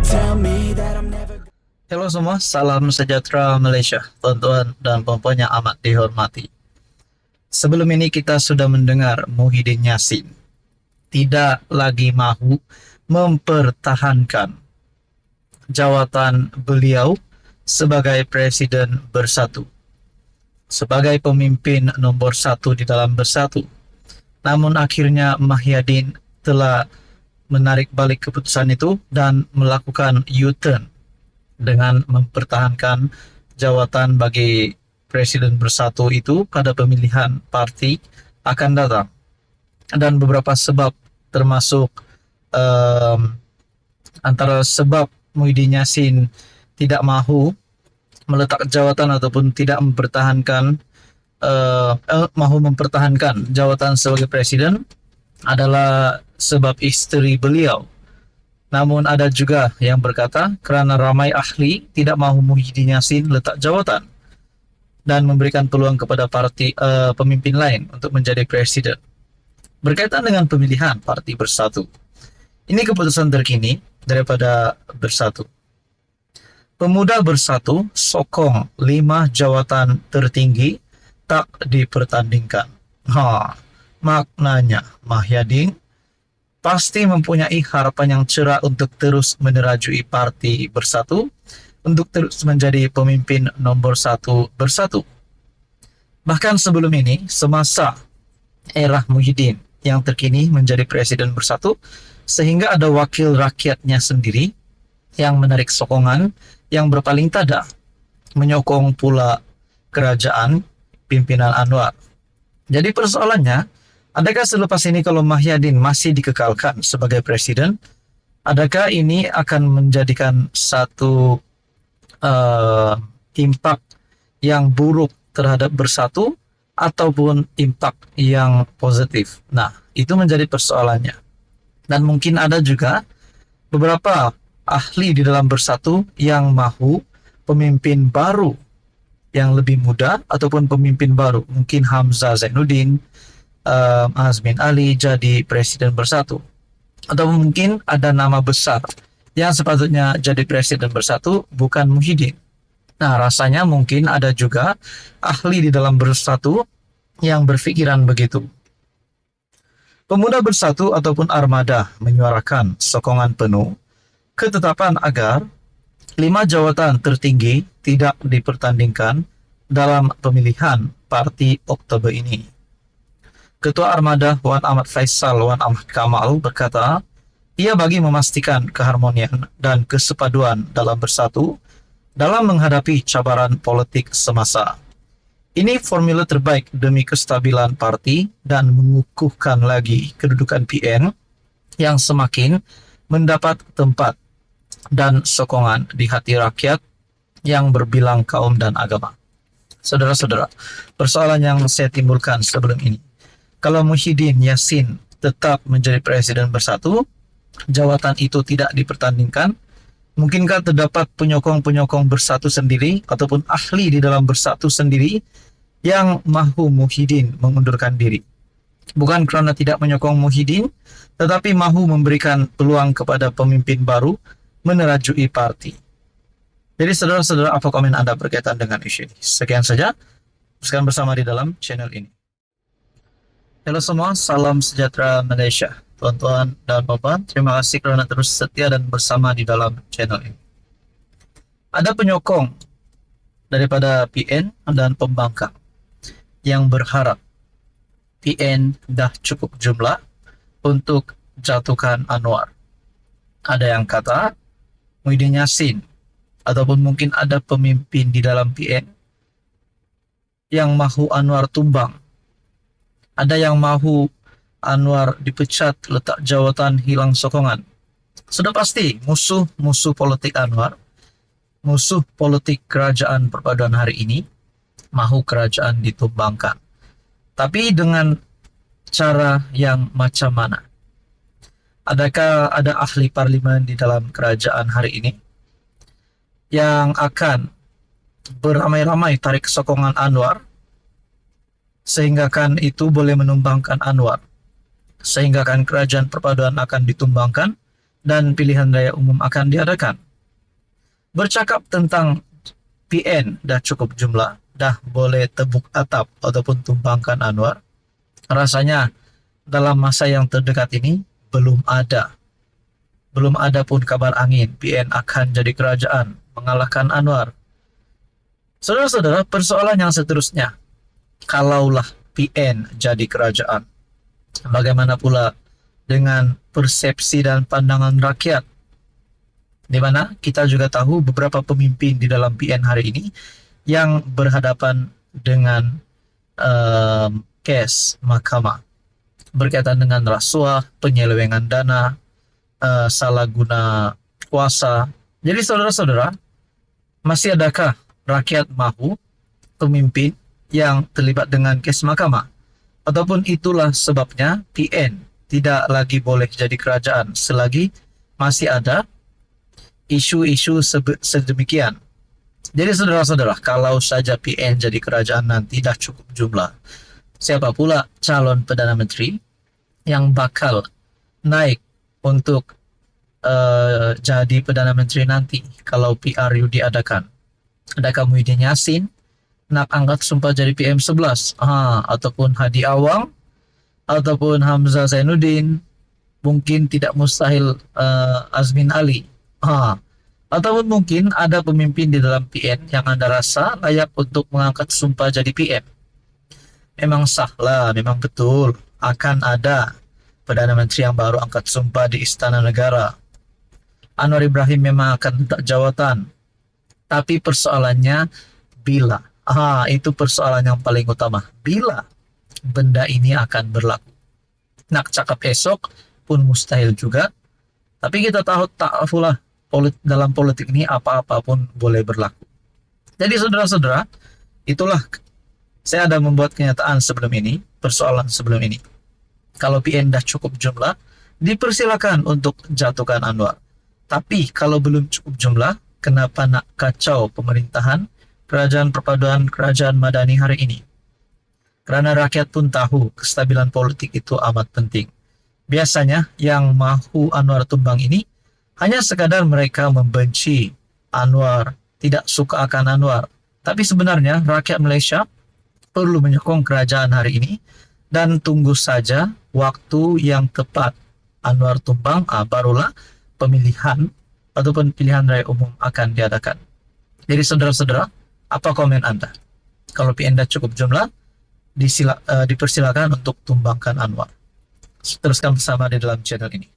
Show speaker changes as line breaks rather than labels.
tell me that I'm never.
Halo semua, salam sejahtera Malaysia, tuan-tuan dan puan-puan yang amat dihormati. Sebelum ini kita sudah mendengar Muhyiddin Yassin tidak lagi mahu mempertahankan jawatan beliau sebagai Presiden Bersatu, sebagai pemimpin nomor 1 di dalam Bersatu. Namun akhirnya Muhyiddin telah menarik balik keputusan itu dan melakukan U-turn dengan mempertahankan jawatan bagi Presiden Bersatu itu pada pemilihan parti akan datang. Dan beberapa sebab termasuk antara sebab Muhyiddin Yassin tidak mahu meletak jawatan ataupun tidak mempertahankan mahu mempertahankan jawatan sebagai presiden adalah sebab istri beliau. Namun ada juga yang berkata kerana ramai ahli tidak mahu Muhyiddin Yassin letak jawatan dan memberikan peluang kepada parti pemimpin lain untuk menjadi presiden. Berkaitan dengan pemilihan Parti Bersatu, ini keputusan terkini daripada Bersatu. Pemuda Bersatu sokong 5 jawatan tertinggi tak dipertandingkan. Maknanya Muhyiddin pasti mempunyai harapan yang cerah untuk terus menerajui Parti Bersatu, untuk terus menjadi pemimpin nomor 1 Bersatu. Bahkan sebelum ini, semasa era Muhyiddin yang terkini menjadi Presiden Bersatu, sehingga ada wakil rakyatnya sendiri yang menarik sokongan yang berpaling tada, menyokong pula kerajaan pimpinan Anwar. Jadi persoalannya, adakah selepas ini kalau Muhyiddin masih dikekalkan sebagai presiden, adakah ini akan menjadikan satu impak yang buruk terhadap Bersatu ataupun impak yang positif? Nah, itu menjadi persoalannya. Dan mungkin ada juga beberapa ahli di dalam Bersatu yang mahu pemimpin baru yang lebih muda ataupun pemimpin baru. Mungkin Hamzah Zainuddin, Azmin Ali jadi Presiden Bersatu, atau mungkin ada nama besar yang sepatutnya jadi Presiden Bersatu bukan Muhyiddin. Nah, rasanya mungkin ada juga ahli di dalam Bersatu yang berpikiran begitu. Pemuda Bersatu ataupun Armada menyuarakan sokongan penuh ketetapan agar 5 jawatan tertinggi tidak dipertandingkan dalam pemilihan Parti Oktober ini. Ketua Armada Wan Ahmad Faisal Wan Ahmad Kamal berkata, ia bagi memastikan keharmonian dan kesepaduan dalam Bersatu dalam menghadapi cabaran politik semasa. Ini formula terbaik demi kestabilan parti dan mengukuhkan lagi kedudukan PN yang semakin mendapat tempat dan sokongan di hati rakyat yang berbilang kaum dan agama. Saudara-saudara, persoalan yang saya timbulkan sebelum ini, kalau Muhyiddin Yassin tetap menjadi Presiden Bersatu, jawatan itu tidak dipertandingkan, mungkinkah terdapat penyokong-penyokong Bersatu sendiri ataupun ahli di dalam Bersatu sendiri yang mahu Muhyiddin mengundurkan diri? Bukan kerana tidak menyokong Muhyiddin, tetapi mahu memberikan peluang kepada pemimpin baru menerajui parti. Jadi saudara-saudara, apa komen Anda berkaitan dengan isu ini? Sekian saja, teruskan bersama di dalam channel ini. Halo semua, salam sejahtera Malaysia, tuan-tuan dan puan-puan. Terima kasih kerana terus setia dan bersama di dalam channel ini. Ada penyokong daripada PN dan pembangkang yang berharap PN dah cukup jumlah untuk jatuhkan Anwar. Ada yang kata Muhyiddin Yassin ataupun mungkin ada pemimpin di dalam PN yang mahu Anwar tumbang. Ada yang mahu Anwar dipecat, letak jawatan, hilang sokongan. Sudah pasti musuh politik Anwar, musuh politik kerajaan perpaduan hari ini, mahu kerajaan ditumbangkan. Tapi dengan cara yang macam mana? Adakah ada ahli parlimen di dalam kerajaan hari ini yang akan beramai-ramai tarik sokongan Anwar, sehingga kan itu boleh menumbangkan Anwar, sehingga kan kerajaan perpaduan akan ditumbangkan dan pilihan raya umum akan diadakan. Bercakap tentang PN dah cukup jumlah, dah boleh tebuk atap ataupun tumbangkan Anwar. Rasanya dalam masa yang terdekat ini belum ada pun kabar angin PN akan jadi kerajaan mengalahkan Anwar. Saudara-saudara, persoalan yang seterusnya, kalaulah PN jadi kerajaan, bagaimana pula dengan persepsi dan pandangan rakyat? Di mana kita juga tahu beberapa pemimpin di dalam PN hari ini yang berhadapan dengan kes mahkamah berkaitan dengan rasuah, penyelewengan dana, salah guna kuasa. Jadi saudara-saudara, masih adakah rakyat mahu pemimpin yang terlibat dengan kes mahkamah? Ataupun itulah sebabnya PN tidak lagi boleh jadi kerajaan selagi masih ada isu-isu sedemikian. Jadi saudara-saudara, kalau saja PN jadi kerajaan nanti dah cukup jumlah, siapa pula calon Perdana Menteri yang bakal naik untuk jadi Perdana Menteri nanti kalau PRU diadakan? Adakah Muhyiddin Yassin nak angkat sumpah jadi PM11? Ataupun Hadi Awang? Ataupun Hamzah Zainuddin? Mungkin tidak mustahil Azmin Ali. Ataupun mungkin ada pemimpin di dalam PN yang Anda rasa layak untuk mengangkat sumpah jadi PM. Memang sah lah, memang betul akan ada Perdana Menteri yang baru angkat sumpah di Istana Negara. Anwar Ibrahim memang akan letak jawatan. Tapi persoalannya bila. Itu persoalan yang paling utama. Bila benda ini akan berlaku. Nak cakap esok pun mustahil juga. Tapi kita tahu lah dalam politik ini apa-apa pun boleh berlaku. Jadi saudara-saudara, itulah saya ada membuat kenyataan sebelum ini, persoalan sebelum ini. Kalau PN dah cukup jumlah, dipersilakan untuk jatuhkan Anwar. Tapi kalau belum cukup jumlah, kenapa nak kacau pemerintahan kerajaan perpaduan kerajaan madani hari ini? Kerana rakyat pun tahu kestabilan politik itu amat penting. Biasanya yang mahu Anwar tumbang ini hanya sekadar mereka membenci Anwar, tidak suka akan Anwar. Tapi sebenarnya rakyat Malaysia perlu menyokong kerajaan hari ini dan tunggu saja waktu yang tepat Anwar tumbang, barulah pemilihan ataupun pilihan raya umum akan diadakan. Jadi saudara-saudara, apa komen Anda? Kalau PN dah cukup jumlah, dipersilakan untuk tumbangkan Anwar. Teruskan bersama di dalam channel ini.